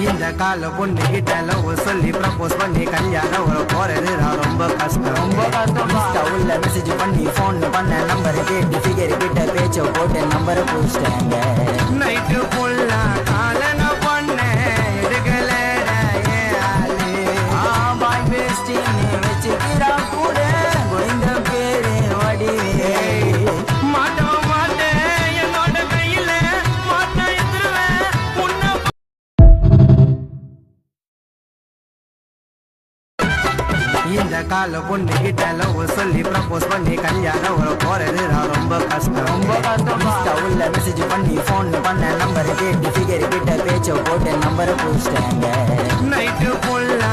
இந்த கால பொண்ணு கிட்ட லவ் சொல்லி ப்ரப்போஸ் பண்ணி கல்யாணம் ஒரு போறது ரொம்ப கஷ்டம் ரொம்ப கஷ்டம் உள்ள மெசேஜ் பண்ணி போன் பண்ண நம்பர் கேட்டு ஃபிகர் கிட்ட பேச்ச போட்டு நம்பரை பூச்சிட்டாங்க நைட்டு ஃபுல்லா காலன பண்ணேன் எடுக்கல பாய் பேஸ்டின்னு வச்சுக்கிறா கூட இந்த பேரு வடிவே மாட்டோம் மாட்டேன் என்னோட கையில மாட்டேன் எதிர்வேன் உன்னை இந்த கால பொண்ணு கிட்ட லவ் சொல்லி ப்ரப்போஸ் பண்ணி கல்யாணம் ஒரு போறது ரொம்ப கஷ்டம் ரொம்ப கஷ்டம் உள்ள மெசேஜ் பண்ணி போன் பண்ண நம்பர் கேட்டு ஃபிகர் கிட்ட பேச்ச போட்டு நம்பரை பூச்சிட்டாங்க நைட்டு ஃபுல்லா